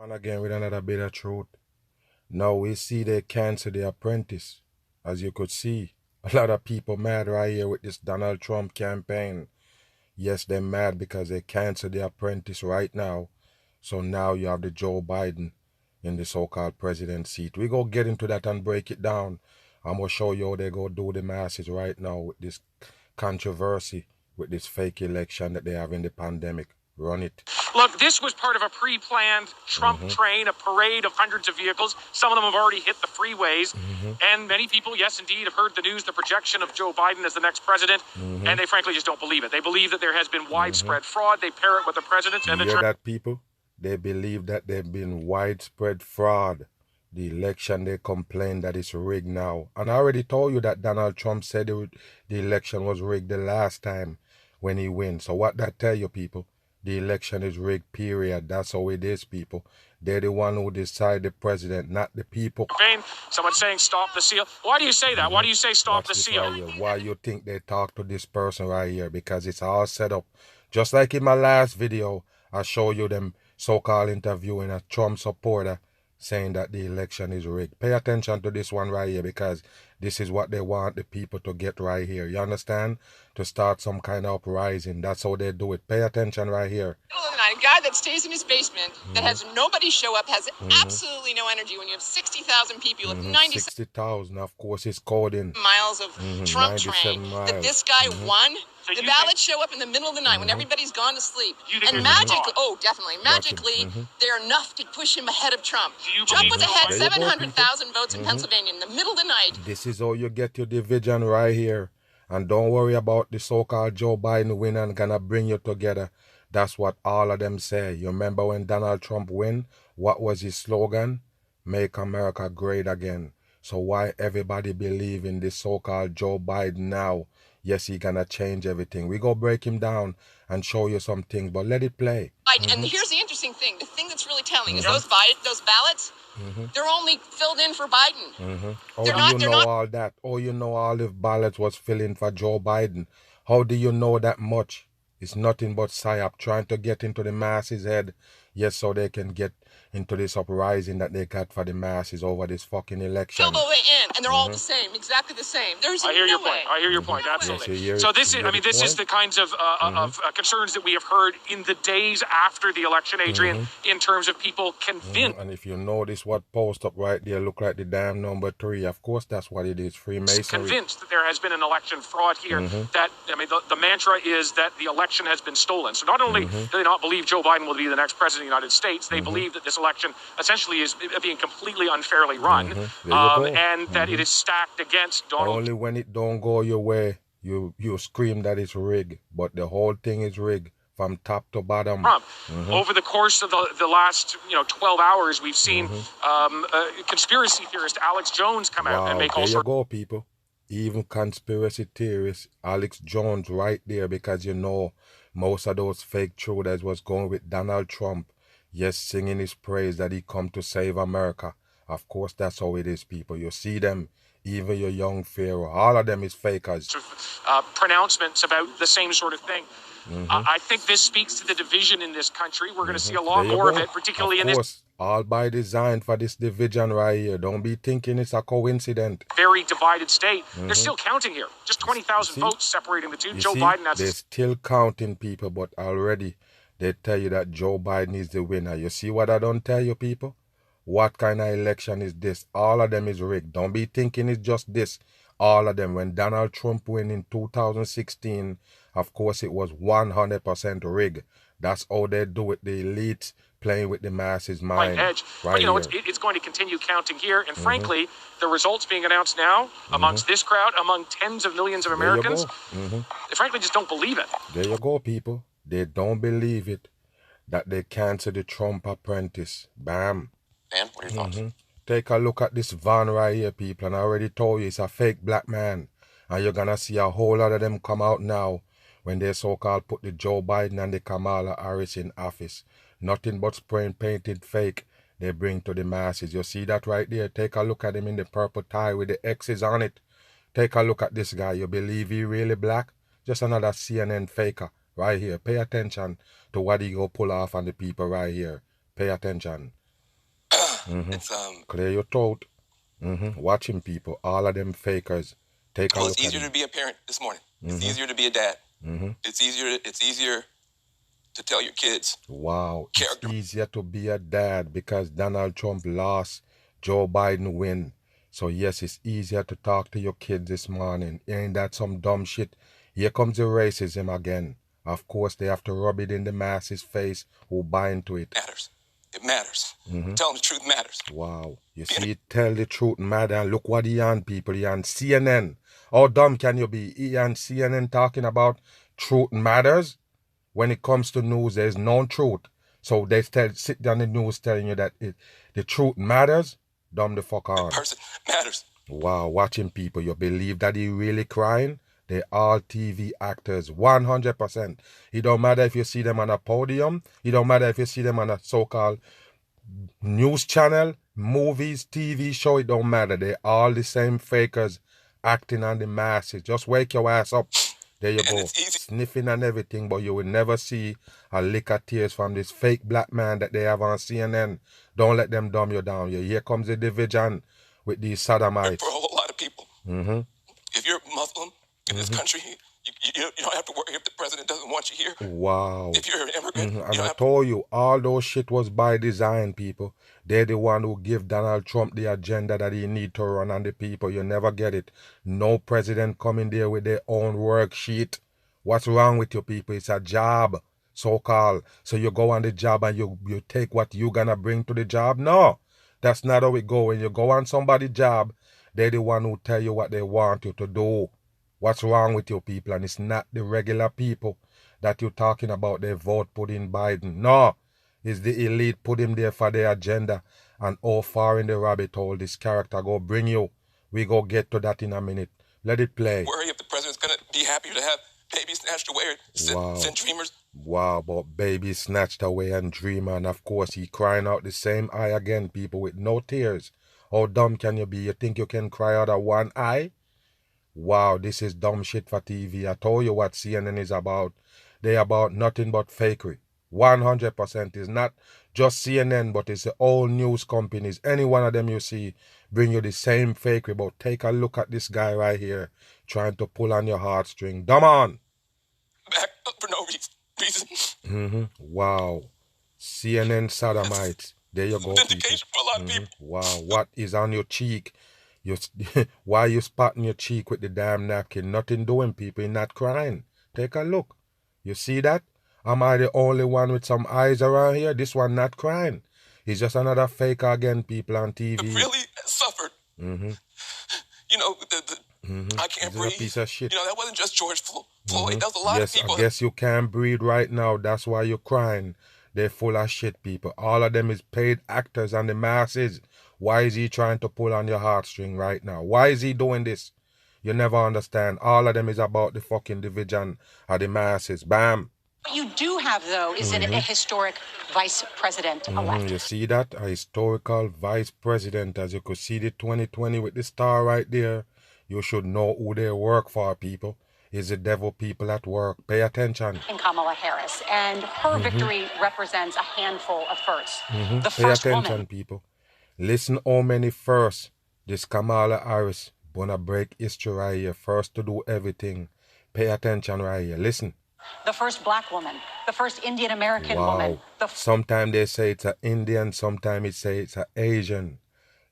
And again with another bit of truth. Now we see they cancel The Apprentice. As you could see, a lot of people mad right here with this Donald Trump campaign. Yes, they're mad because they canceled The Apprentice right now. So now you have the Joe Biden in the so-called president seat. We go get into that and break it down. I'm going to show you how they go do the masses right now with this controversy, with this fake election that they have in the pandemic. Run it. Look, this was part of a pre-planned Trump train, a parade of hundreds of vehicles. Some of them have already hit the freeways. And many people, yes, indeed, have heard the news, the projection of Joe Biden as the next president. And they frankly just don't believe it. They believe that there has been widespread fraud. They pair it with the president. And you hear that, people? They believe that there have been widespread fraud. The election, they complain that it's rigged now. And I already told you that Donald Trump said the election was rigged the last time when he wins. So what that tell you, people? The election is rigged, period. That's how it is, people. They're the one who decide the president, not the people. Someone saying stop the seal. Why do you say that? Why do you say stop the seal? Right, why you think they talk to this person right here? Because it's all set up. Just like in my last video, I show you them so-called interviewing a Trump supporter saying that the election is rigged. Pay attention to this one right here, because this is what they want the people to get right here. You understand? To start some kind of uprising. That's how they do it. Pay attention right here. A guy that stays in his basement, that has nobody show up, has absolutely no energy. When you have 60,000 people with 60,000, of course, it's coding. Miles of Trump train, that this guy won. So the ballots show up in the middle of the night when everybody's gone to sleep. And magically, magically, they're enough to push him ahead of Trump. Trump was ahead 700,000 votes in Pennsylvania in the middle of the night. This is how you get your division right here. And don't worry about the so-called Joe Biden win and gonna bring you together. That's what all of them say. You remember when Donald Trump win? What was his slogan? Make America great again. So why everybody believe in this so-called Joe Biden now? Yes, he gonna change everything. We go break him down and show you some things, but let it play. And here's the interesting thing. The thing that's really telling is those ballots, they're only filled in for Biden. How do you know all that? Oh, you know all the ballots was filled in for Joe Biden. How do you know that much? It's nothing but psyop trying to get into the masses' head. Yes, so they can get into this uprising that they got for the masses over this fucking election. Fill the way in, and they're all the same, exactly the same. There's I hear no your way. point. I hear your point. Absolutely. Yes, so this is, I mean, this is the kinds of concerns that we have heard in the days after the election, Adrian, in terms of people convinced. And if you notice what post up right there look like the damn number 3, of course that's what it is, Freemasonry. Convinced that there has been an election fraud here. That, I mean, the mantra is that the election has been stolen. So not only do they not believe Joe Biden will be the next president of the United States, they believe that this election essentially is being completely unfairly run, and that it is stacked against Donald. Only when it don't go your way, you scream that it's rigged, but the whole thing is rigged from top to bottom. Trump. Over the course of the last 12 hours, we've seen conspiracy theorist Alex Jones come out and make all sorts. There you go, people. Even conspiracy theorist Alex Jones right there, because most of those fake truthers was going with Donald Trump. Yes, singing his praise that he come to save America. Of course, that's how it is, people. You see them, even your young Pharaoh, all of them is fakers. Pronouncements about the same sort of thing. I think this speaks to the division in this country. We're going to see a lot more of it, particularly in this. All by design for this division right here. Don't be thinking it's a coincidence. Very divided state. They're still counting here. Just 20,000 votes separating the two. Joe Biden has. They're still counting, people, but already they tell you that Joe Biden is the winner. You see what I don't tell you, people? What kind of election is this? All of them is rigged. Don't be thinking it's just this. All of them. When Donald Trump won in 2016, of course it was 100% rigged. That's how they do it. The elites playing with the masses' mind. Edge. But it's going to continue counting here. And frankly, the results being announced now amongst this crowd, among tens of millions of Americans, they frankly just don't believe it. There you go, people. They don't believe it that they canceled the Trump Apprentice. Bam. Man, what are your thoughts? Take a look at this van right here, people. And I already told you it's a fake black man. And you're going to see a whole lot of them come out now when they so-called put the Joe Biden and the Kamala Harris in office. Nothing but spray painted fake they bring to the masses. You see that right there? Take a look at him in the purple tie with the X's on it. Take a look at this guy. You believe he really black? Just another CNN faker. Right here. Pay attention to what he go pull off on the people right here. Pay attention. It's Clear your throat. Watching people, all of them fakers. Take a look. It's easier to be a parent this morning. It's easier to be a dad. It's easier to tell your kids. Wow, it's easier to be a dad because Donald Trump lost, Joe Biden win. So yes, it's easier to talk to your kids this morning. Ain't that some dumb shit? Here comes the racism again. Of course, they have to rub it in the masses' face who buy into it. It matters. Telling the truth matters. Wow. You see, tell the truth matter. And look what he on, people. He on CNN. How dumb can you be? He on CNN talking about truth matters? When it comes to news, there's no truth. So they sit down in the news telling you that the truth matters. Dumb the fuck on. The person matters. Wow, watching people, you believe that he really crying? They're all TV actors, 100%. It don't matter if you see them on a podium. It don't matter if you see them on a so-called news channel, movies, TV show. It don't matter. They're all the same fakers acting on the masses. Just wake your ass up. There you go, sniffing and everything, but you will never see a lick of tears from this fake black man that they have on CNN. Don't let them dumb you down. Here comes the division with these sodomites. For a whole lot of people. If you're Muslim in this country, you don't have to worry if the president doesn't want you here. Wow. If you're an immigrant, and I told you, all those shit was by design, people. They're the one who give Donald Trump the agenda that he need to run on the people. You never get it. No president coming there with their own worksheet. What's wrong with you people? It's a job, so-called. So you go on the job and you take what you gonna bring to the job? No, that's not how it go. When you go on somebody's job, they're the one who tell you what they want you to do. What's wrong with you people? And it's not the regular people that you're talking about. They vote put in Biden. No, it's the elite put him there for their agenda. And how far in the rabbit hole this character go bring you. We go get to that in a minute. Let it play. Worry if the president's going to be happy to have babies snatched away or send dreamers. Wow, but babies snatched away and dreamer. And of course he crying out the same eye again, people, with no tears. How dumb can you be? You think you can cry out of one eye? Wow, this is dumb shit for TV. I told you what CNN is about. They're about nothing but fakery. 100%. It's not just CNN, but it's the all news companies. Any one of them you see bring you the same fakery. But take a look at this guy right here trying to pull on your heartstring. Dumb on. Back up for no reason. Wow. CNN sodomites. There you go, people. For a lot of people. Wow, what is on your cheek? Why you spotting your cheek with the damn napkin? Nothing doing, people. You're not crying. Take a look. You see that? Am I the only one with some eyes around here? This one not crying. He's just another faker again, people on TV. Really suffered. You know, I can't breathe. A piece of shit. You know, that wasn't just George Floyd. That was a lot of people. I guess you can't breathe right now. That's why you're crying. They're full of shit, people. All of them is paid actors and the masses. Why is he trying to pull on your heartstring right now? Why is he doing this? You never understand. All of them is about the fucking division of the masses. Bam. What you do have, though, is a historic vice president-elect. You see that? A historical vice president. As you could see the 2020 with the star right there. You should know who they work for, people. Is the devil people at work. Pay attention. And Kamala Harris. And her victory represents a handful of firsts. The Pay first attention, woman. people. Listen how many first this Kamala Harris gonna break history right here. First to do everything. Pay attention right here. Listen. The first black woman. The first Indian American woman. Sometimes they say it's an Indian. Sometimes they say it's an Asian.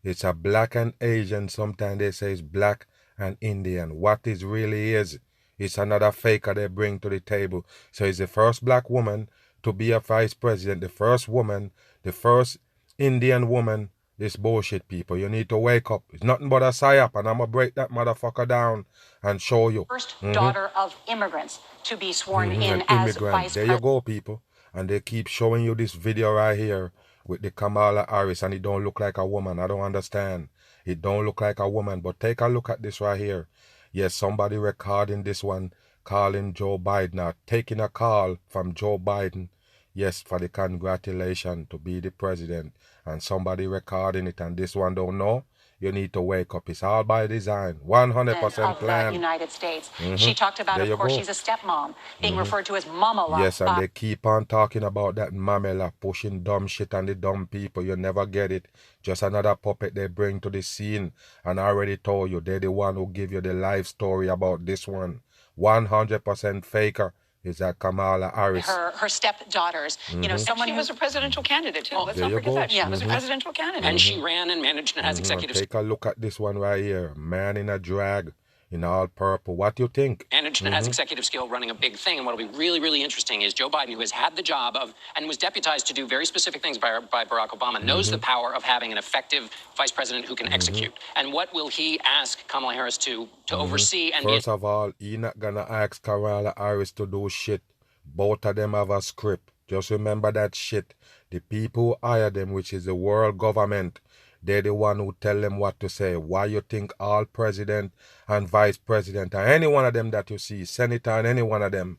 It's a black and Asian. Sometimes they say it's black and Indian. What it really is, it's another faker they bring to the table. So it's the first black woman to be a vice president. The first woman. The first Indian woman. This bullshit, people. You need to wake up. It's nothing but a psyop, and I'm going to break that motherfucker down and show you. First daughter of immigrants to be sworn in as vice president. There you go, people. And they keep showing you this video right here with the Kamala Harris, and it don't look like a woman. I don't understand. It don't look like a woman, but take a look at this right here. Yes, somebody recording this one, calling Joe Biden, or taking a call from Joe Biden. Yes, for the congratulations to be the president. And somebody recording it, and this one don't know. You need to wake up. It's all by design. 100% of plan. the United States. She talked about, of course, she's a stepmom, being referred to as Mamala. Yes, and they keep on talking about that Mamela pushing dumb shit on the dumb people. You never get it. Just another puppet they bring to the scene. And I already told you, they're the one who give you the life story about this one. 100% faker is that Kamala Harris. Her stepdaughters. You know, someone She was a presidential candidate, too. Let's not forget that. She was a presidential candidate. And she ran and managed and has executive... Take a look at this one right here. Man in a drag, in all purple. What do you think? Managed and has executive skill running a big thing. And what'll be really, really interesting is Joe Biden, who has had the job of and was deputized to do very specific things by Barack Obama, knows the power of having an effective vice president who can execute. And what will he ask Kamala Harris to oversee? And First of all, he not gonna ask Kamala Harris to do shit. Both of them have a script. Just remember that shit. The people who hire them, which is the world government, they're the one who tell them what to say. Why you think all president and vice president, and any one of them that you see, senator and any one of them,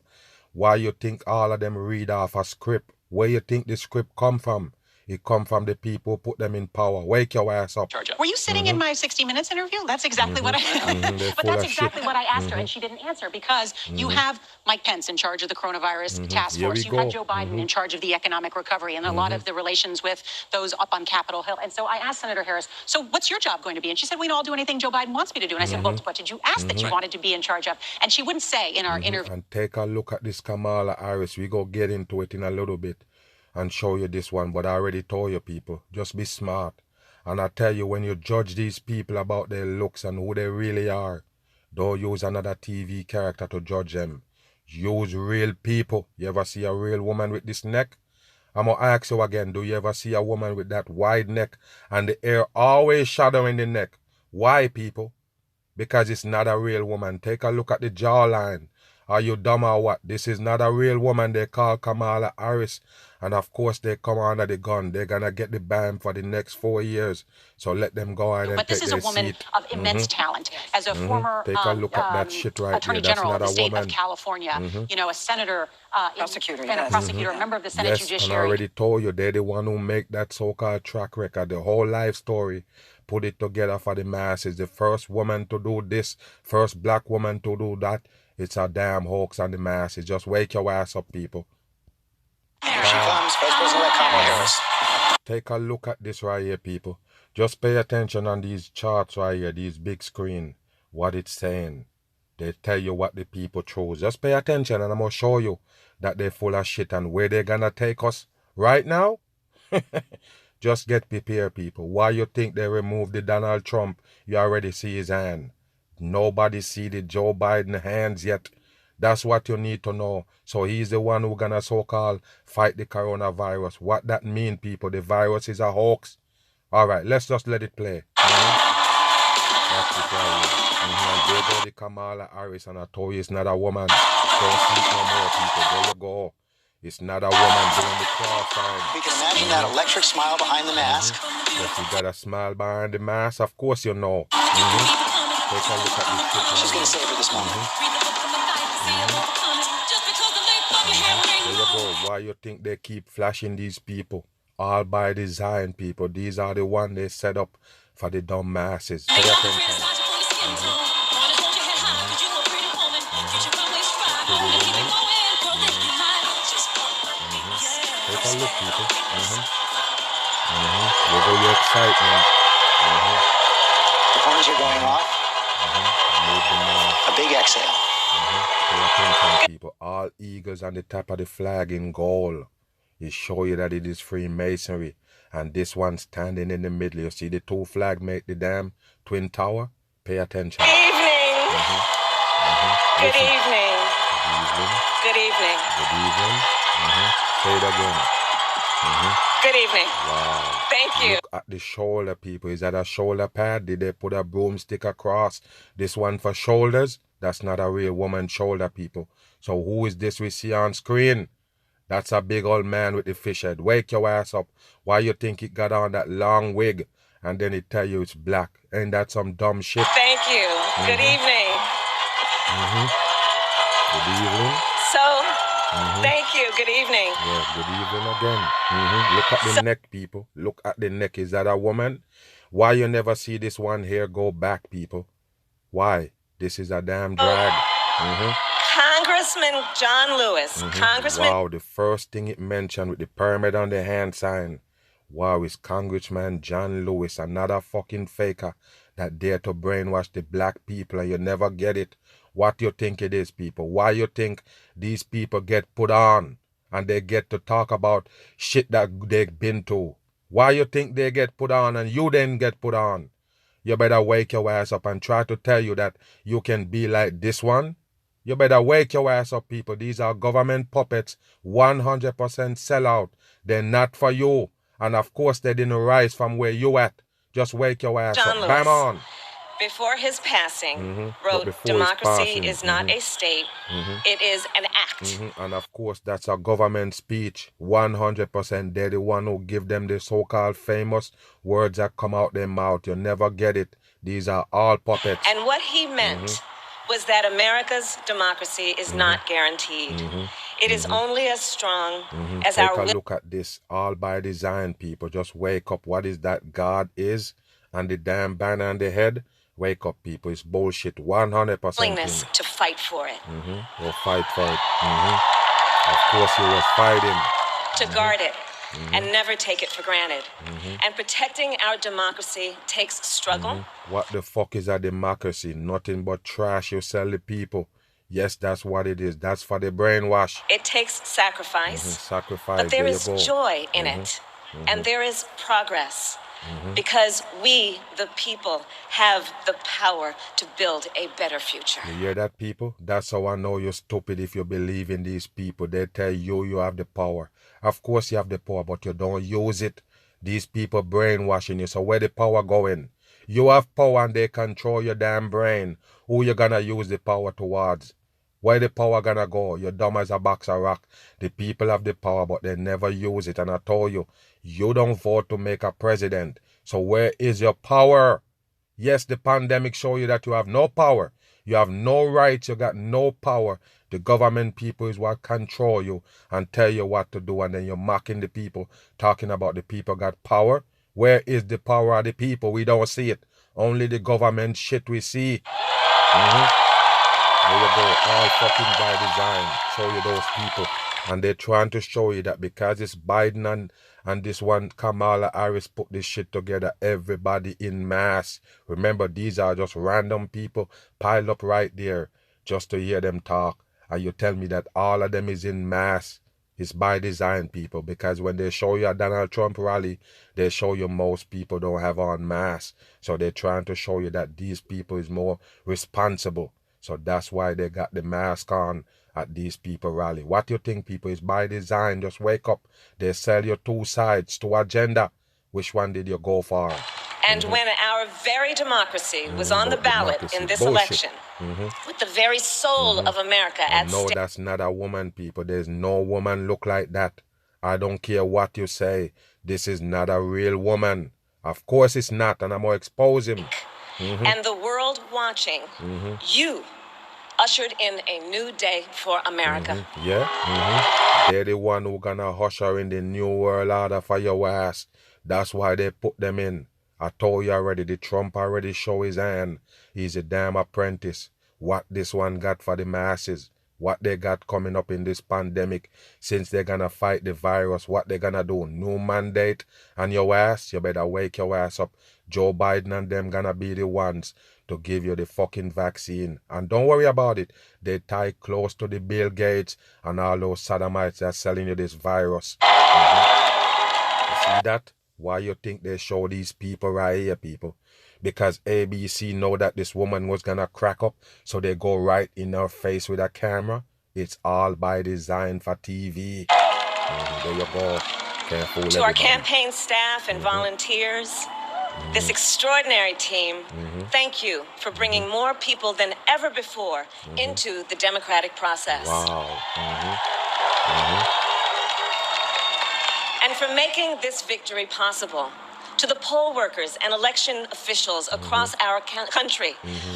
why you think all of them read off a script? Where you think the script come from? It come from the people who put them in power. Wake your ass up. Were you sitting in my 60 Minutes interview? That's exactly what I But that's exactly what I asked her, and she didn't answer because you have Mike Pence in charge of the coronavirus task force. You have Joe Biden in charge of the economic recovery and a lot of the relations with those up on Capitol Hill. And so I asked Senator Harris, so what's your job going to be? And she said, I'll do anything Joe Biden wants me to do. And I said, well, what did you ask that you wanted to be in charge of? And she wouldn't say in our interview. And take a look at this Kamala Harris. We go get into it in a little bit and show you this one, but I already told you people, just be smart. And I tell you, when you judge these people about their looks and who they really are, don't use another TV character to judge them. Use real people. You ever see a real woman with this neck? I'm going to ask you again, do you ever see a woman with that wide neck and the hair always shadowing the neck? Why, people? Because it's not a real woman. Take a look at the jawline. Are you dumb or what? This is not a real woman. They call Kamala Harris. And of course, they come under the gun. They're going to get the ban for the next 4 years. So let them go ahead and take their seat. But this is a woman of immense talent. As a former take a look at that shit right Attorney there. General of the state of California, you know, a senator, prosecutor, and a prosecutor, a member of the Senate Judiciary. And I already told you, they're the one who make that so-called track record, the whole life story, put it together for the masses. The first woman to do this, first black woman to do that. It's a damn hoax on the masses. Just wake your ass up, people. Here she comes, Vice President Kamala Harris. Take a look at this right here, people. Just pay attention on these charts right here, these big screen, what it's saying. They tell you what the people choose. Just pay attention and I'm going to show you that they're full of shit and where they're going to take us right now. Just get prepared, people. Why you think they removed the Donald Trump? You already see his hand. Nobody see the Joe Biden hands yet. That's what you need to know. So he's the one who gonna so-called fight the coronavirus. What that mean, people? The virus is a hoax. All right, let's just let it play. That's it right here. And there go the Kamala Harris, and I told you it's not a woman. Don't sleep no more, people. There you go. It's not a woman doing the cross sign. We can imagine that electric smile behind the mask. Yes, you got a smile behind the mask. Of course you know. Take a look at this shit. She's going to savor this moment. There you go. Why you think they keep flashing these people? All by design, people. These are the ones they set up for the dumb masses. Pay attention. Take a look, people. There go your excitement. The horns are going off. A big exhale. Pay attention, people. All eagles on the top of the flag in gold. It show you that it is Freemasonry. And this one standing in the middle. You see the two flags make the damn twin tower? Pay attention. Good evening. Good evening. Good evening. Good evening. Say it again. Good evening. Wow. Thank you. Look at the shoulder, people. Is that a shoulder pad? Did they put a broomstick across this one for shoulders? That's not a real woman's shoulder, people. So who is this we see on screen? That's a big old man with the fish head. Wake your ass up. Why you think it got on that long wig and then it tell you it's black? Ain't that some dumb shit? Thank you. Good evening. Good evening. So, thank you. Good evening. Yeah, good evening again. Look at the neck, people. Look at the neck. Is that a woman? Why you never see this one here go back, people? Why? This is a damn drag. Congressman John Lewis. Congressman. Wow, the first thing it mentioned with the pyramid on the hand sign. Wow, it's Congressman John Lewis, another fucking faker that dare to brainwash the black people and you never get it. What you think it is, people? Why you think these people get put on and they get to talk about shit that they've been to? Why you think they get put on and you then get put on? You better wake your ass up and try to tell you that you can be like this one. You better wake your ass up, people. These are government puppets, 100% sellout. They're not for you. And of course, they didn't rise from where you at. Just wake your ass John up. Lewis, Bam on. Before his passing, wrote, democracy is not a state. It is an act. And of course, that's a government speech. 100%. They're the one who give them the so-called famous words that come out their mouth. You never get it. These are all puppets. And what he meant was that America's democracy is not guaranteed. It is only as strong as Take our a look at this, all by design, people. Just wake up. What is that God is? And the damn banner on the head? Wake up, people. It's bullshit. 100%. willingness to fight for it. We'll fight for it. Of course, he was fighting. To guard it and never take it for granted. And protecting our democracy takes struggle. What the fuck is a democracy? Nothing but trash you sell the people. Yes, that's what it is. That's for the brainwash. It takes sacrifice. Sacrifice. But there is joy in it. And there is progress. Because we, the people, have the power to build a better future. You hear that, people? That's how I know you're stupid if you believe in these people. They tell you you have the power. Of course you have the power, but you don't use it. These people brainwashing you. So where the power going? You have power and they control your damn brain. Who you gonna use the power towards? Where the power gonna go? You're dumb as a box of rock. The people have the power, but they never use it. And I told you, you don't vote to make a president. So where is your power? Yes, the pandemic show you that you have no power. You have no rights. You got no power. The government people is what control you and tell you what to do. And then you're mocking the people, talking about the people got power. Where is the power of the people? We don't see it. Only the government shit we see. There you go, all fucking by design. Show you those people. And they're trying to show you that because it's Biden and this one Kamala Harris put this shit together, everybody in mass. Remember, these are just random people piled up right there just to hear them talk. And you tell me that all of them is in mass. It's by design, people, because when they show you a Donald Trump rally, they show you most people don't have on mask. So they're trying to show you that these people is more responsible. So that's why they got the mask on at these people rally. What you think, people, is by design. Just wake up. They sell you two sides, two agenda. Which one did you go for? And when our very democracy was on the ballot in this election, with the very soul of America at stake. No, that's not a woman, people. There's no woman look like that. I don't care what you say. This is not a real woman. Of course it's not, and I'm going to expose him. And the world watching, you ushered in a new day for America. They're the one who gonna hush her in the new world order for your ass. That's why they put them in. I told you already, the Trump already show his hand. He's a damn apprentice. What this one got for the masses, what they got coming up in this pandemic, since they're gonna fight the virus, what they gonna do? New mandate and your ass, you better wake your ass up. Joe Biden and them gonna be the ones to give you the fucking vaccine. And don't worry about it. They tie close to the Bill Gates and all those sodomites that are selling you this virus. You see that? Why you think they show these people right here, people? Because ABC know that this woman was gonna crack up, so they go right in her face with a camera. It's all by design for TV. There you go. Can't fool to our campaign staff and volunteers, this extraordinary team, thank you for bringing more people than ever before into the democratic process. Wow. And for making this victory possible. To the poll workers and election officials across our country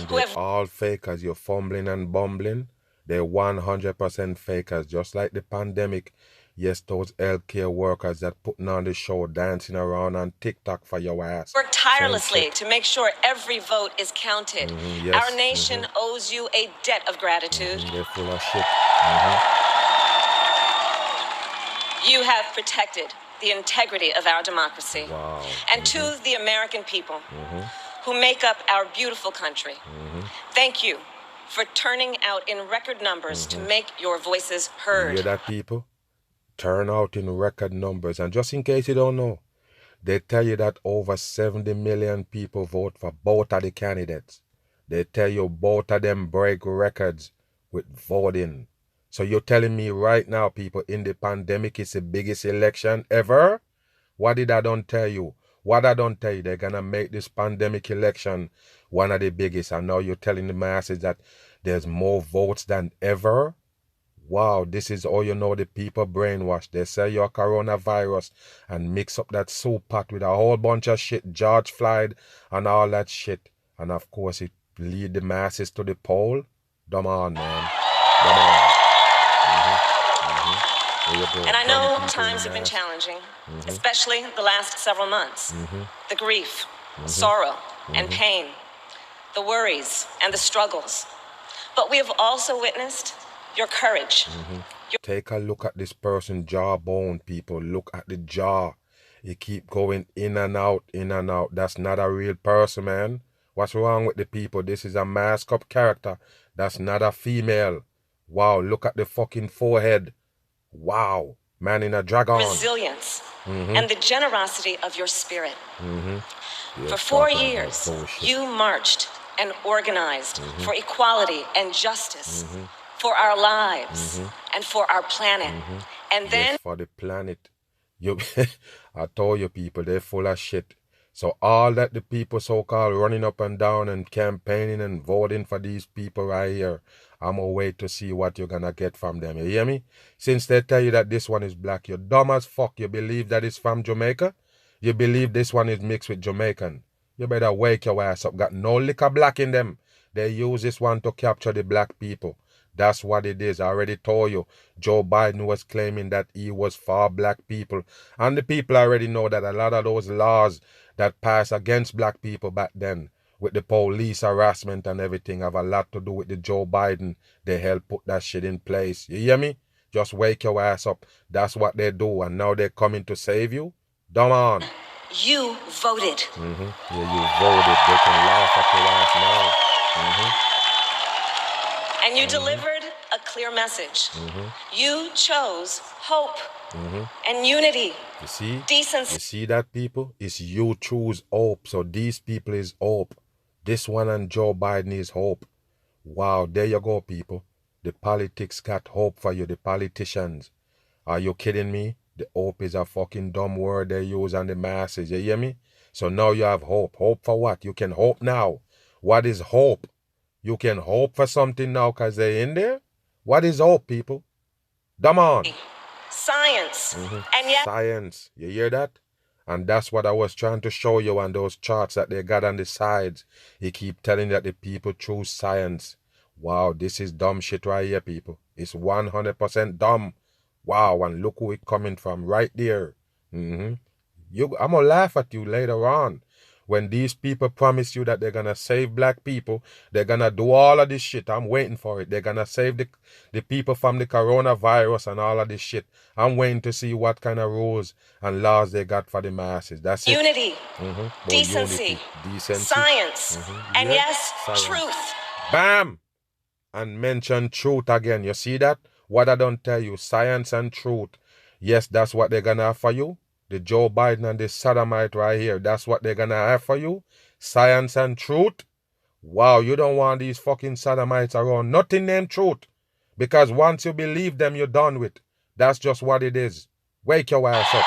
who have all fakers. You're fumbling and bumbling. They're 100% fakers. Just like the pandemic, Yes, those healthcare workers that putting on the show, dancing around on TikTok for your ass. Work tirelessly to make sure every vote is counted. Yes. Our nation owes you a debt of gratitude. They're full of shit. You have protected the integrity of our democracy. Wow. And to the American people who make up our beautiful country, thank you for turning out in record numbers to make your voices heard. You hear that, people? Turn out in record numbers. And just in case you don't know, they tell you that over 70 million people vote for both of the candidates. They tell you both of them break records with voting. So you're telling me right now, people, in the pandemic, it's the biggest election ever? What did I don't tell you? What I don't tell you, they're going to make this pandemic election one of the biggest. And now you're telling the masses that there's more votes than ever? Wow, this is all you know, the people brainwashed. They say you're coronavirus and mix up that soup pot with a whole bunch of shit, George Floyd and all that shit. And of course, it lead the masses to the poll. Come on, man. Come on. And I know times have been challenging, especially the last several months. The grief, sorrow, and pain, the worries, and the struggles. But we have also witnessed your courage. Take a look at this person's jawbone, people. Look at the jaw. It keep going in and out, in and out. That's not a real person, man. What's wrong with the people? This is a masked up character. That's not a female. Wow, look at the fucking forehead. Wow, man in a dragon. Resilience and the generosity of your spirit. For 4 years, you marched and organized for equality and justice, for our lives and for our planet. And then... Yes, for the planet. You, I told you, people, they're full of shit. So all that the people so-called running up and down and campaigning and voting for these people right here, I'm gonna wait to see what you're gonna get from them. You hear me? Since they tell you that this one is black, you're dumb as fuck. You believe that it's from Jamaica? You believe this one is mixed with Jamaican? You better wake your ass up. Got no liquor black in them. They use this one to capture the black people. That's what it is. I already told you. Joe Biden was claiming that he was for black people. And the people already know that a lot of those laws that passed against black people back then, with the police harassment and everything, have a lot to do with the Joe Biden. They helped put that shit in place. You hear me? Just wake your ass up. That's what they do. And now they're coming to save you? Come on. You voted. Yeah, you voted. They can laugh at your ass now. And you delivered a clear message. You chose hope and unity. You see? Decency. You see that, people? It's you choose hope. So these people is hope. This one and Joe Biden is hope. Wow, there you go, people. The politics got hope for you, the politicians. Are you kidding me? The hope is a fucking dumb word they use on the masses. You hear me? So now you have hope. Hope for what? You can hope now. What is hope? You can hope for something now because they're in there? What is hope, people? Come on. Science. And yet... Science. You hear that? And that's what I was trying to show you on those charts that they got on the sides. He keep telling that the people choose science. Wow, this is dumb shit right here, people. It's 100% dumb. Wow, and look who it coming from right there. I'm going to laugh at you later on. When these people promise you that they're going to save black people, they're going to do all of this shit. I'm waiting for it. They're going to save the people from the coronavirus and all of this shit. I'm waiting to see what kind of rules and laws they got for the masses. That's it. Unity. Decency. Science. And yes, science. Truth. Bam! And mention truth again. You see that? What I don't tell you, science and truth. Yes, that's what they're going to have for you. The Joe Biden and the sodomite right here, that's what they're going to have for you? Science and truth? Wow, you don't want these fucking sodomites around. Nothing named truth. Because once you believe them, you're done with. That's just what it is. Wake your ass up.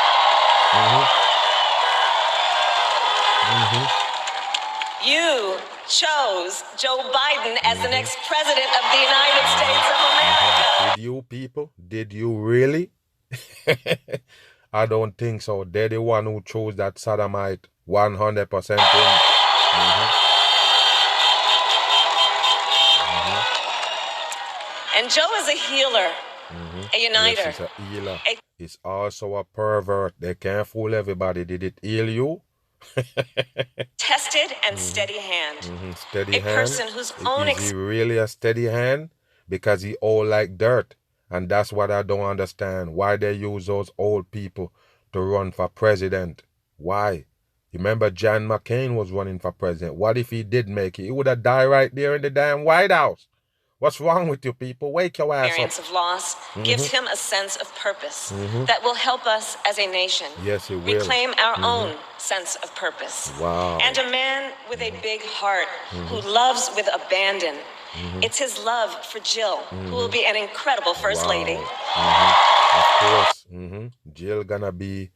You chose Joe Biden as the next president of the United States of America. Did you, people? Did you really? I don't think so. They're the one who chose that sodomite 100% in. And Joe is a healer a uniter. Yes, it's a healer. It's also a pervert. They can't fool everybody. Did it heal you? Tested and steady hand. Steady a hand. Person whose own Is he really a steady hand? Because he old like dirt. And that's what I don't understand. Why they use those old people to run for president. Why? Remember John McCain was running for president. What if he did make it? He would have died right there in the damn White House. What's wrong with you people? Wake your ass up. Experience of loss gives him a sense of purpose that will help us as a nation reclaim our own sense of purpose. Wow. And a man with a big heart who loves with abandon. It's his love for Jill, who will be an incredible First Lady. Of course. Jill gonna be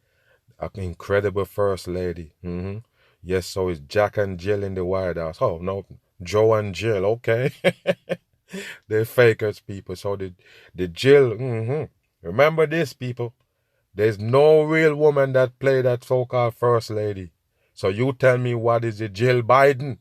an incredible First Lady. Yes, so it's Jack and Jill in the White House. Oh, no, Joe and Jill, okay. They're fakers, people. So the Jill, remember this, people. There's no real woman that played that so-called First Lady. So you tell me, what is the Jill Biden?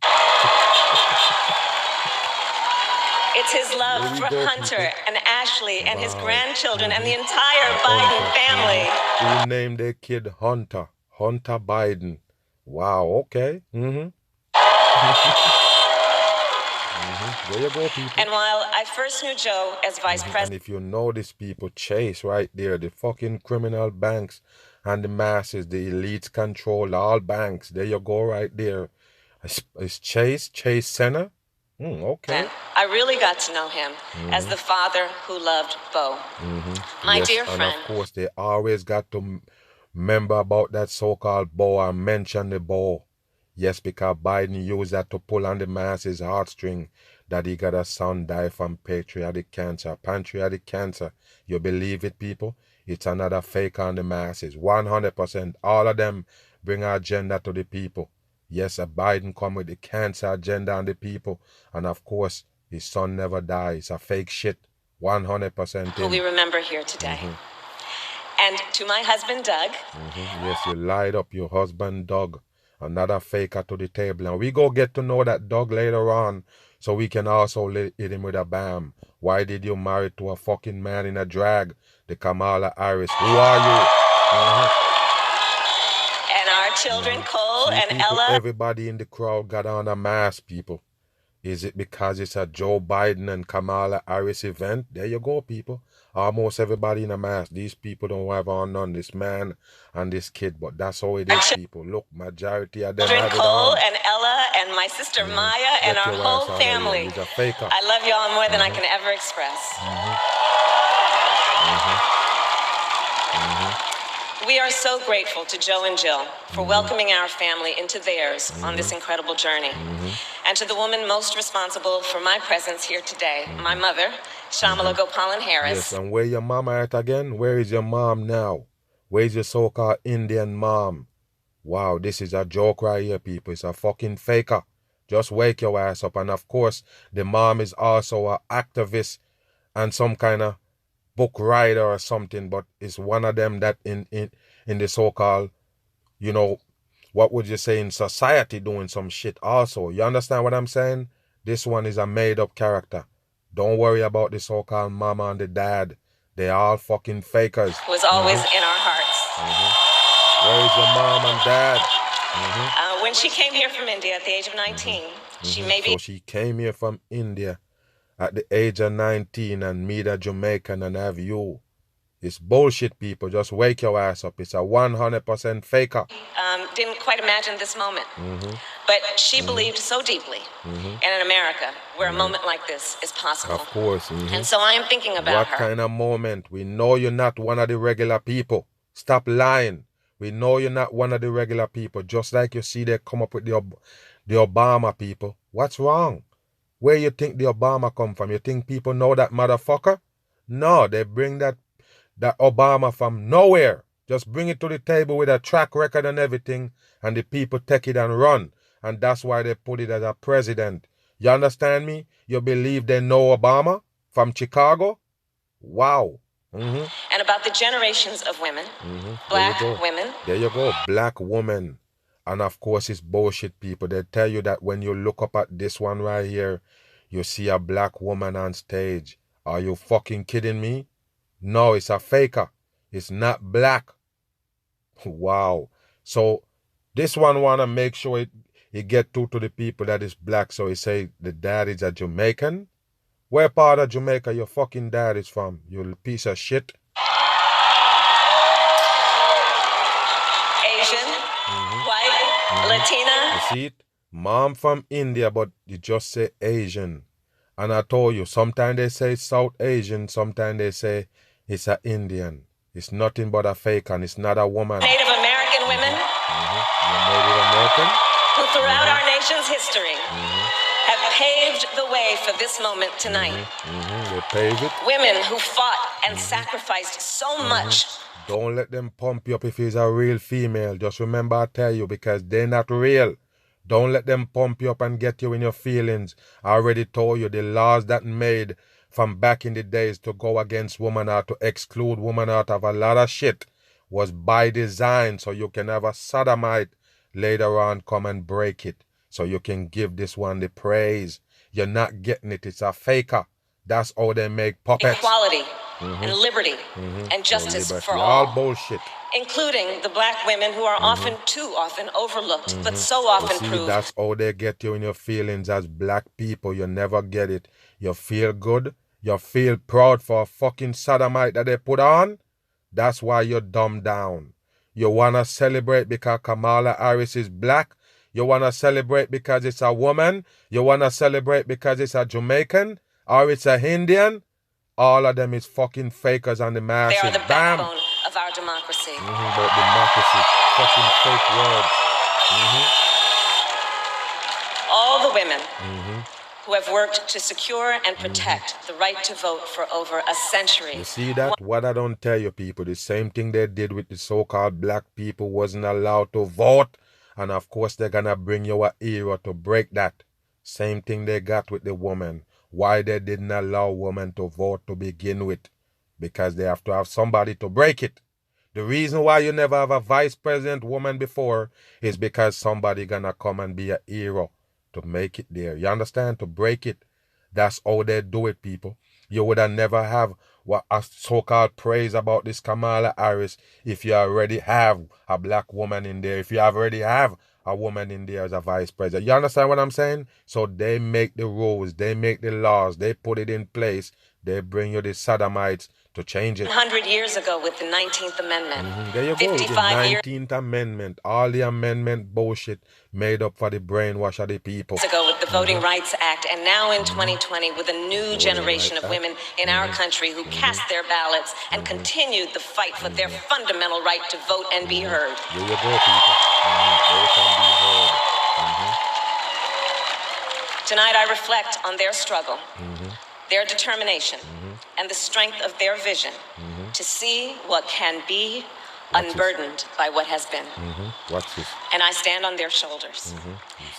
It's his love for Hunter and Ashley and his grandchildren and the entire Biden family. Who named their kid Hunter? Hunter Biden. Wow, okay. There you go, people. And while I first knew Joe as vice president... And if you notice, people, Chase right there, the fucking criminal banks and the masses, the elites control all banks. There you go right there. It's Chase Center. Okay. And I really got to know him as the father who loved Bo. My dear friend. And of course, they always got to remember about that so-called Bo and mention the Bo. Yes, because Biden used that to pull on the masses' heartstring that he got a son die from patriotic cancer. Pancreatic cancer. You believe it, people? It's another fake on the masses. 100%. All of them bring an agenda to the people. Yes, Biden come with the cancer agenda on the people. And of course, his son never dies. It's a fake shit. 100%. Who we remember here today. And to my husband, Doug. Yes, you lied up your husband, Doug. Another faker to the table. And we go get to know that Doug later on, so we can also hit him with a bam. Why did you marry to a fucking man in a drag? The Kamala Harris. Who are you? And our children, Cole and people, Ella. Everybody in the crowd got on a mask, people. Is it because it's a Joe Biden and Kamala Harris event? There you go, people. Almost everybody in a mask. These people don't have on none, this man and this kid, but that's how it is, people. Look, majority of them have it Cole on. and Ella and my sister Maya and our whole family. He's a faker. I love y'all more than I can ever express. We are so grateful to Joe and Jill for welcoming our family into theirs on this incredible journey. And to the woman most responsible for my presence here today, my mother, Shamala Gopalan Harris. Yes, and where your mama at again? Where is your mom now? Where is your so-called Indian mom? Wow, this is a joke right here, people. It's a fucking faker. Just wake your ass up. And of course, the mom is also an activist and some kind of book writer or something, but it's one of them that in the so-called, you know, what would you say, in society doing some shit also. You understand what I'm saying? This one is a made-up character. Don't worry about the so-called mama and the dad. They all fucking fakers. Was always in our hearts. Where is your mom and dad? When she came here from India at the age of 19, So she came here from India at the age of 19 and meet a Jamaican and have you. It's bullshit, people. Just wake your ass up. It's a 100% faker. Didn't quite imagine this moment. But she believed so deeply in America where a moment like this is possible. Of course. And so I am thinking about her. What kind of moment? We know you're not one of the regular people. Stop lying. We know you're not one of the regular people. Just like you see they come up with the Obama people. What's wrong? Where you think the Obama come from? You think people know that motherfucker? No, they bring that Obama from nowhere. Just bring it to the table with a track record and everything, and the people take it and run. And that's why they put it as a president. You understand me? You believe they know Obama from Chicago? Wow. And about the generations of women, black women. There you go, black women. And of course, it's bullshit, people. They tell you that when you look up at this one right here, you see a black woman on stage. Are you fucking kidding me? No, it's a faker. It's not black. Wow. So this one wanna make sure it get through to the people that is black. So he say the dad is a Jamaican. Where part of Jamaica your fucking dad is from? You piece of shit. Asian, white, Latina. You see it? Mom from India, but you just say Asian. And I told you, sometimes they say South Asian, sometimes they say it's an Indian. It's nothing but a fake, and it's not a woman. Native American women. Native American? Who throughout our nation's history have paved the way for this moment tonight. They paved it. Women who fought and sacrificed so much. Don't let them pump you up if he's a real female. Just remember I tell you, because they're not real. Don't let them pump you up and get you in your feelings. I already told you the laws that made from back in the days to go against women or to exclude women out of a lot of shit was by design, so you can have a sodomite later on come and break it, so you can give this one the praise. You're not getting it. It's a faker. That's how they make puppets. Equality and liberty and justice for all bullshit. Including the black women who are often, too often overlooked, but so often proved. That's how they get you in your feelings as black people. You never get it. You feel good. You feel proud for a fucking sodomite that they put on. That's why you're dumbed down. You want to celebrate because Kamala Harris is black. You want to celebrate because it's a woman. You want to celebrate because it's a Jamaican or it's a Indian. All of them is fucking fakers on the masses. They are the backbone of our democracy. But democracy, fucking fake words. All the women who have worked to secure and protect the right to vote for over a century. You see that? What I don't tell you people, the same thing they did with the so-called black people wasn't allowed to vote. And of course they're gonna bring you an era to break that. Same thing they got with the woman. Why they didn't allow women to vote to begin with? Because they have to have somebody to break it. The reason why you never have a vice president woman before is because somebody gonna come and be a hero to make it there. You understand? To break it. That's how they do it, people. You would have never have what a so-called praise about this Kamala Harris if you already have a black woman in there. If you already have a woman in there as a vice president. You understand what I'm saying? So they make the rules, they make the laws, they put it in place, they bring you the sodomites to change it. 100 years ago with the 19th Amendment. There you go, the 19th Amendment. All the amendment bullshit made up for the brainwash of the people. Years ago with the Voting Rights Act, and now in 2020 with a new generation of women in our country who cast their ballots and continued the fight for their fundamental right to vote and be heard. There you go, people. Vote and be heard. Tonight I reflect on their struggle, their determination, and the strength of their vision to see what can be unburdened by what has been. Watch this. And I stand on their shoulders.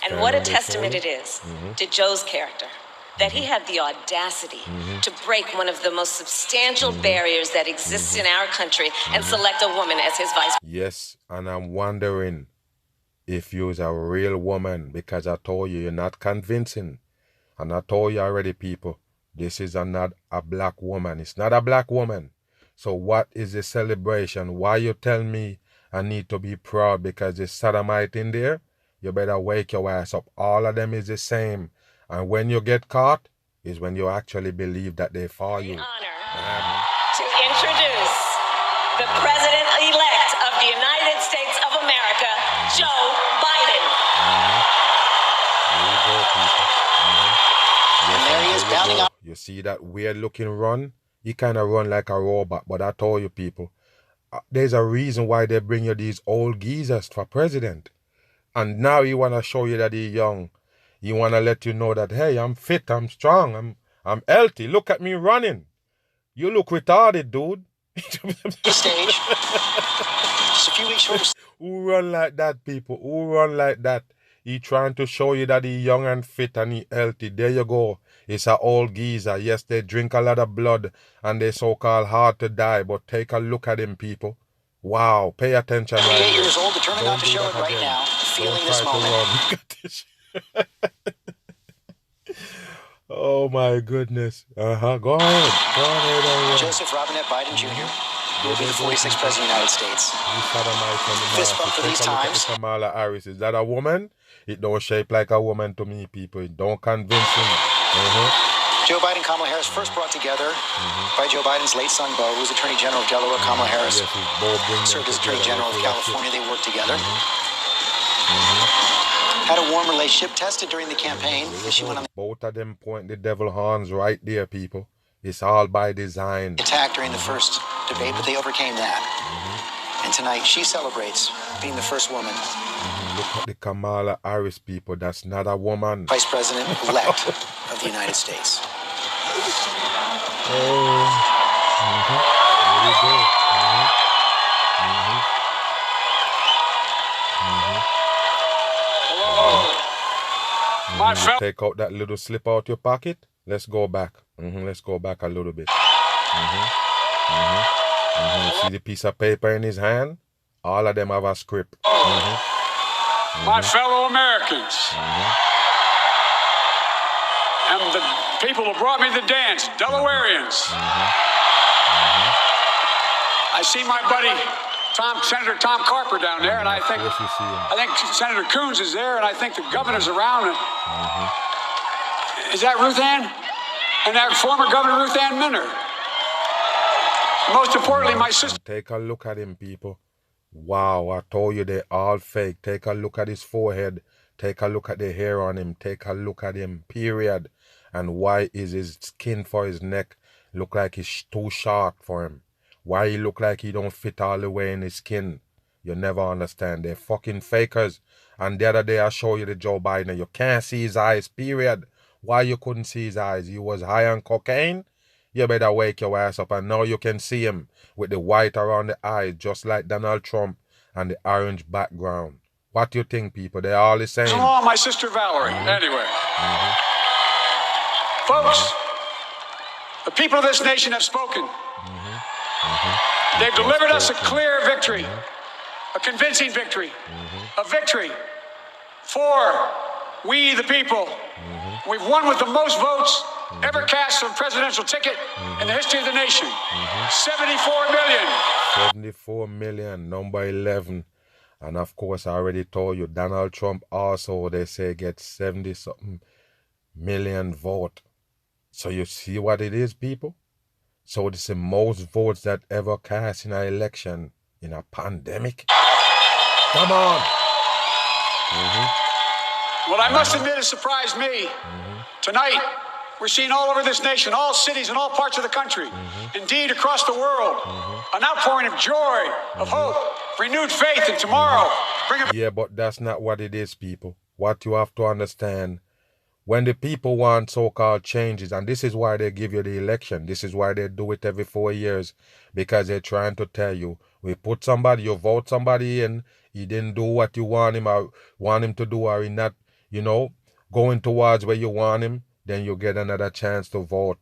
And what a testament it is to Joe's character, that he had the audacity to break one of the most substantial barriers that exists in our country and select a woman as his vice. Yes, and I'm wondering if you's a real woman, because I told you you're not convincing. And I told you already, people, this is not a black woman. It's not a black woman. So what is the celebration? Why you tell me I need to be proud because there's sodomite in there? You better wake your ass up. All of them is the same. And when you get caught is when you actually believe that they for you. Honor to introduce the President-elect of the United States of America, Joe Biden. There you go, people. And there he is bounding up. You see that weird looking run? He kind of run like a robot, but I told you people, there's a reason why they bring you these old geezers for president. And now he want to show you that he's young. He want to let you know that, hey, I'm fit, I'm strong, I'm healthy. Look at me running. You look retarded, dude. Stage. Just a few weeks from. Who run like that, people? Who run like that? He trying to show you that he young and fit and he healthy. There you go. It's an old geezer. Yes, they drink a lot of blood and they so-called hard to die. But take a look at him, people. Wow. Pay attention. 28 years old, determined not to show it right now. Feeling this moment. Oh my goodness. Go ahead. Joseph Robinette Biden Jr. will be the 46th president of the United States. Fist bump for these times. Kamala Harris, is that a woman? It don't shape like a woman to me, people. It don't convince me. Joe Biden and Kamala Harris first brought together by Joe Biden's late son, Beau, who was Attorney General of Delaware. Kamala Harris served as Attorney General of California. They worked together. Had a warm relationship, tested during the campaign. She went on both of them point the devil horns right there, people. It's all by design. Attack during the first debate, but they overcame that. And tonight she celebrates being the first woman. Look at the Kamala Harris, people. That's not a woman. Vice President-elect of the United States. There we go. Take out that little slip out your pocket. Let's go back. Let's go back a little bit. See the piece of paper in his hand? All of them have a script. My fellow Americans. And the people who brought me the dance, Delawareans. I see my buddy Senator Tom Carper down there, and I think Senator Coons is there, and I think the governor's around. Is that Ruth Ann? And that former Governor Ruth Ann Minner. Most importantly, my sister. Take a look at him, people. Wow, I told you they're all fake. Take a look at his forehead. Take a look at the hair on him. Take a look at him, period. And why is his skin for his neck look like it's too short for him? Why he look like he don't fit all the way in his skin? You never understand. They're fucking fakers. And the other day I show you the Joe Biden. You can't see his eyes, period. Why you couldn't see his eyes? He was high on cocaine? You better wake your ass up. And now you can see him with the white around the eyes, just like Donald Trump, and the orange background. What do you think, people? They're all the same. Oh, my sister Valerie. Anyway. Folks, the people of this nation have spoken. They've delivered us a clear victory, a convincing victory, a victory for we the people. We've won with the most votes ever cast on a presidential ticket in the history of the nation. 74 million. 74 million, number 11. And of course, I already told you, Donald Trump also, they say, gets 70-something million vote. So you see what it is, people? So it's the most votes that ever cast in an election in a pandemic. Come on. What I must admit has surprised me. Tonight, we're seeing all over this nation, all cities and all parts of the country, indeed across the world, an outpouring of joy, of hope, renewed faith in tomorrow. Yeah, but that's not what it is, people. What you have to understand, when the people want so-called changes, and this is why they give you the election, this is why they do it every 4 years, because they're trying to tell you, we put somebody, you vote somebody in, he didn't do what you want him or want him to do, or he not, going towards where you want him, then you get another chance to vote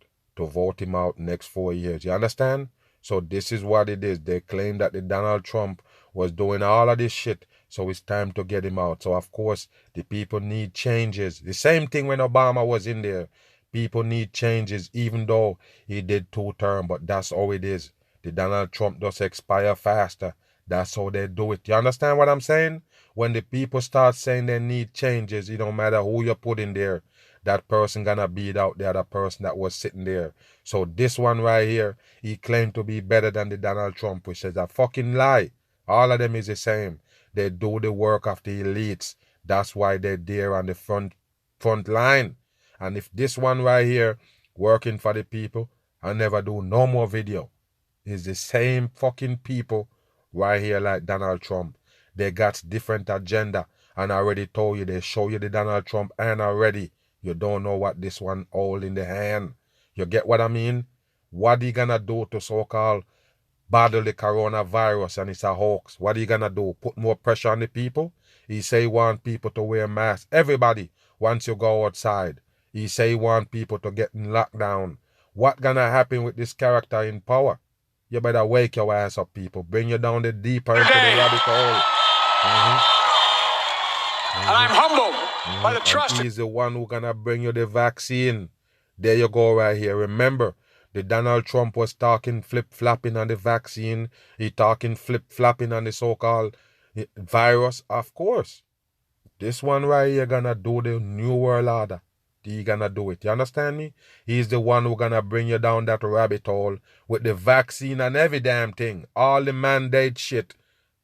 him out next 4 years. You understand? So this is what it is. They claim that the Donald Trump was doing all of this shit, so it's time to get him out. So of course, the people need changes. The same thing when Obama was in there. People need changes, even though he did 2 terms, but that's how it is. The Donald Trump does expire faster. That's how they do it. You understand what I'm saying? When the people start saying they need changes, it don't matter who you put in there, that person gonna beat out the other person that was sitting there. So this one right here, he claimed to be better than the Donald Trump, which is a fucking lie. All of them is the same. They do the work of the elites. That's why they're there on the front line. And if this one right here, working for the people, I never do no more video. It's the same fucking people right here like Donald Trump. They got different agenda. And I already told you, they show you the Donald Trump and already you don't know what this one hold in the hand. You get what I mean? What he gonna do to so-called battle the coronavirus and it's a hoax? What he gonna do? Put more pressure on the people? He say he want people to wear masks. Everybody, once you go outside. He say he want people to get in lockdown. What gonna happen with this character in power? You better wake your ass up, people. Bring you down the deeper into the rabbit hole. And I'm humbled by the trust. And he's the one who gonna bring you the vaccine. There you go right here. Remember, the Donald Trump was talking flip-flopping on the vaccine. He talking flip-flopping on the so-called virus. Of course. This one right here gonna do the New World Order. He gonna do it. You understand me? He's the one who gonna bring you down that rabbit hole with the vaccine and every damn thing. All the mandate shit.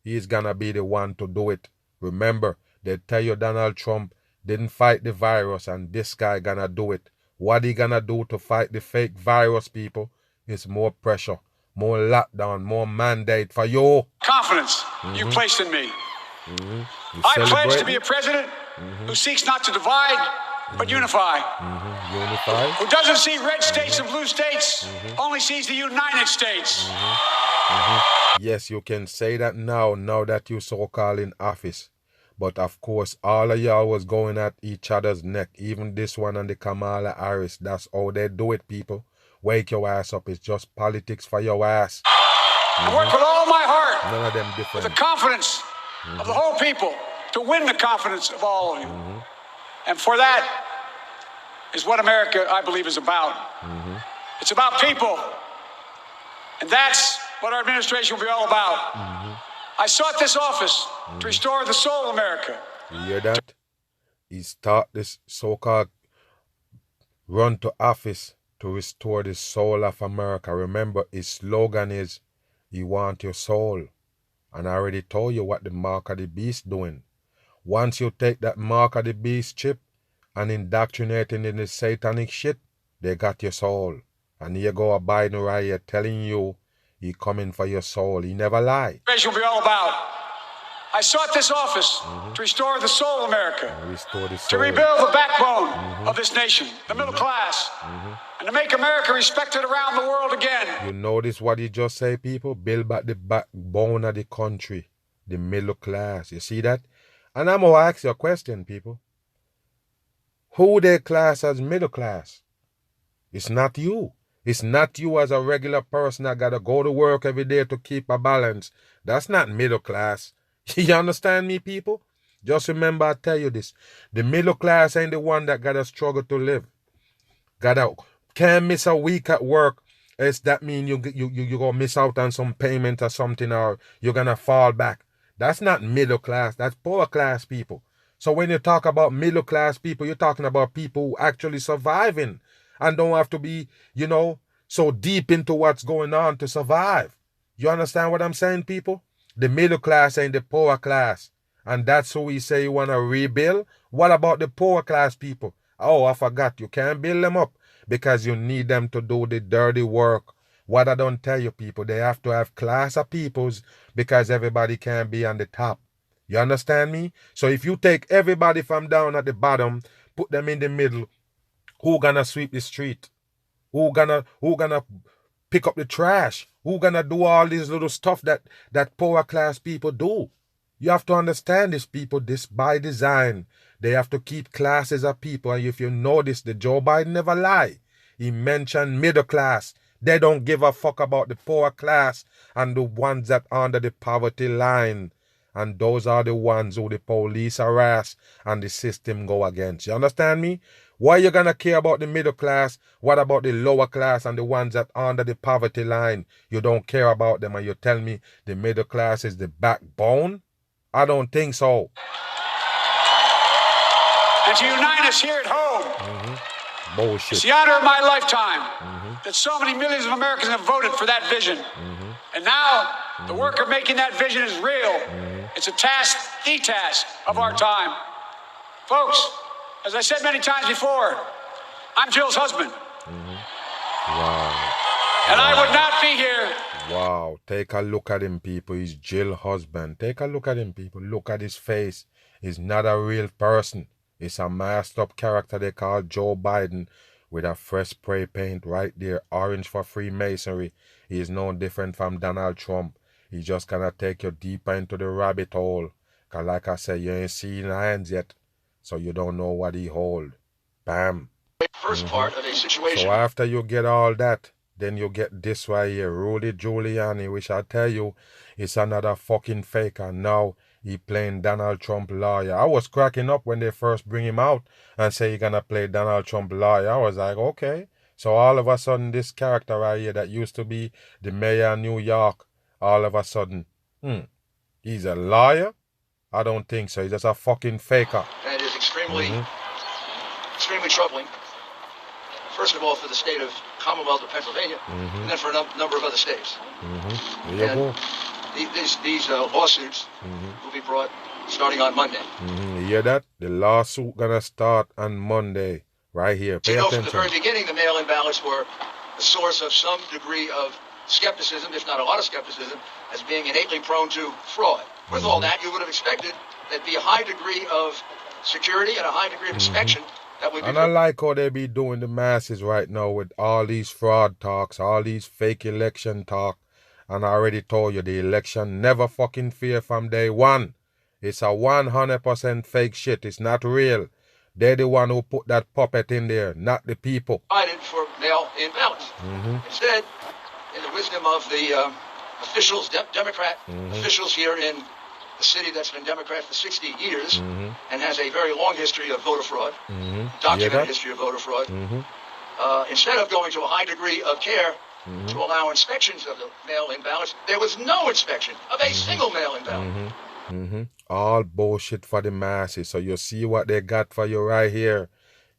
He's gonna be the one to do it. Remember, they tell you Donald Trump didn't fight the virus and this guy gonna do it. What he gonna do to fight the fake virus, people, is more pressure, more lockdown, more mandate for you. Confidence you placed in me. I pledge to be a president who seeks not to divide, but unify. Unify. Who doesn't see red states and blue states, only sees the United States. Yes, you can say that now that you so-called in office. But of course, all of y'all was going at each other's neck. Even this one and the Kamala Harris. That's how they do it, people. Wake your ass up. It's just politics for your ass. I work with all my heart. None of them different. With the confidence of the whole people to win the confidence of all of you. And for that is what America, I believe, is about. It's about people. And that's what our administration will be all about. I sought this office to restore the soul of America. You hear that? He start this so-called run to office to restore the soul of America. Remember, his slogan is, "He want your soul." And I already told you what the mark of the beast doing. Once you take that mark of the beast chip and indoctrinating in the satanic shit, they got your soul. And here go a Biden right here telling you he coming for your soul. He never lie. Will be all about. I sought this office to restore the soul of America, Restore the soul. to rebuild the backbone of this nation, the middle class, and to make America respected around the world again. You notice what he just say, people? Build back the backbone of the country, the middle class. You see that? And I'm going to ask you a question, people. Who they class as middle class? It's not you. It's not you as a regular person that got to go to work every day to keep a balance. That's not middle class. You understand me, people? Just remember I tell you this. The middle class ain't the one that got to struggle to live. Can't miss a week at work. It's that mean you going to miss out on some payment or something, or you're going to fall back. That's not middle class. That's poor class people. So when you talk about middle class people, you're talking about people who actually surviving and don't have to be, so deep into what's going on to survive. You understand what I'm saying, people? The middle class ain't the poor class. And that's who we say you want to rebuild. What about the poor class people? Oh, I forgot. You can't build them up because you need them to do the dirty work. What I don't tell you, people, they have to have class of peoples because everybody can't be on the top. You understand me? So if you take everybody from down at the bottom, put them in the middle, who gonna sweep the street? Who gonna pick up the trash? Who gonna do all this little stuff that poor class people do? You have to understand this, people. This by design. They have to keep classes of people. And if you notice, the Joe Biden never lie. He mentioned middle class. They don't give a fuck about the poor class and the ones that are under the poverty line. And those are the ones who the police harass and the system go against. You understand me? Why you gonna care about the middle class? What about the lower class and the ones that are under the poverty line? You don't care about them and you tell me the middle class is the backbone? I don't think so. And to unite us here at home. Bullshit. It's the honor of my lifetime that so many millions of Americans have voted for that vision. And now the work of making that vision is real. It's a task, the task of our time. Folks, as I said many times before, I'm Jill's husband. Wow. And I would not be here. Wow. Take a look at him, people. He's Jill's husband. Take a look at him, people. Look at his face. He's not a real person. It's a masked up character they call Joe Biden with a fresh spray paint right there. Orange for Freemasonry. He is no different from Donald Trump. He's just gonna take you deeper into the rabbit hole. Cause like I said, you ain't seen hands yet. So you don't know what he hold. Bam. First part of a situation. So after you get all that, then you get this right here. Rudy Giuliani, which I tell you, is another fucking faker. Now, He playing Donald Trump lawyer. I was cracking up when they first bring him out and say you're gonna play Donald Trump lawyer. I was like, okay. So all of a sudden, this character right here that used to be the mayor of New York, all of a sudden, he's a lawyer? I don't think so. He's just a fucking faker. That is extremely troubling. First of all, for the state of Commonwealth of Pennsylvania, and then for a number of other states. There you go. These lawsuits will be brought starting on Monday. You hear that? The lawsuit gonna start on Monday, right here. Pay attention. From the very beginning, the mail-in ballots were a source of some degree of skepticism, if not a lot of skepticism, as being innately prone to fraud. With all that, you would have expected there'd be a high degree of security and a high degree of inspection. And I like how they be doing the masses right now with all these fraud talks, all these fake election talk. And I already told you the election never fucking fair from day one. It's a 100% fake shit. It's not real. They're the one who put that puppet in there, not the people. For mail-in ballots. Instead, in the wisdom of the officials, Democrat officials here in the city that's been Democrat for 60 years and has a very long history of voter fraud, documented history of voter fraud, instead of going to a high degree of care to allow inspections of the mail-in ballots, there was no inspection of a single mail-in ballot. All bullshit for the masses. So you see what they got for you right here.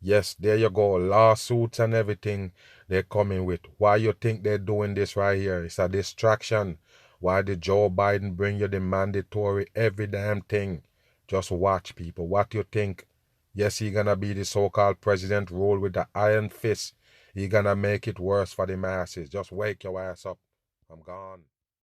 Yes, there you go. Lawsuits and everything they're coming with. Why you think they're doing this right here? It's a distraction. Why did Joe Biden bring you the mandatory every damn thing? Just watch, people. What you think? Yes, he gonna be the so-called president, rule with the iron fist. He gonna make it worse for the masses. Just wake your ass up. I'm gone.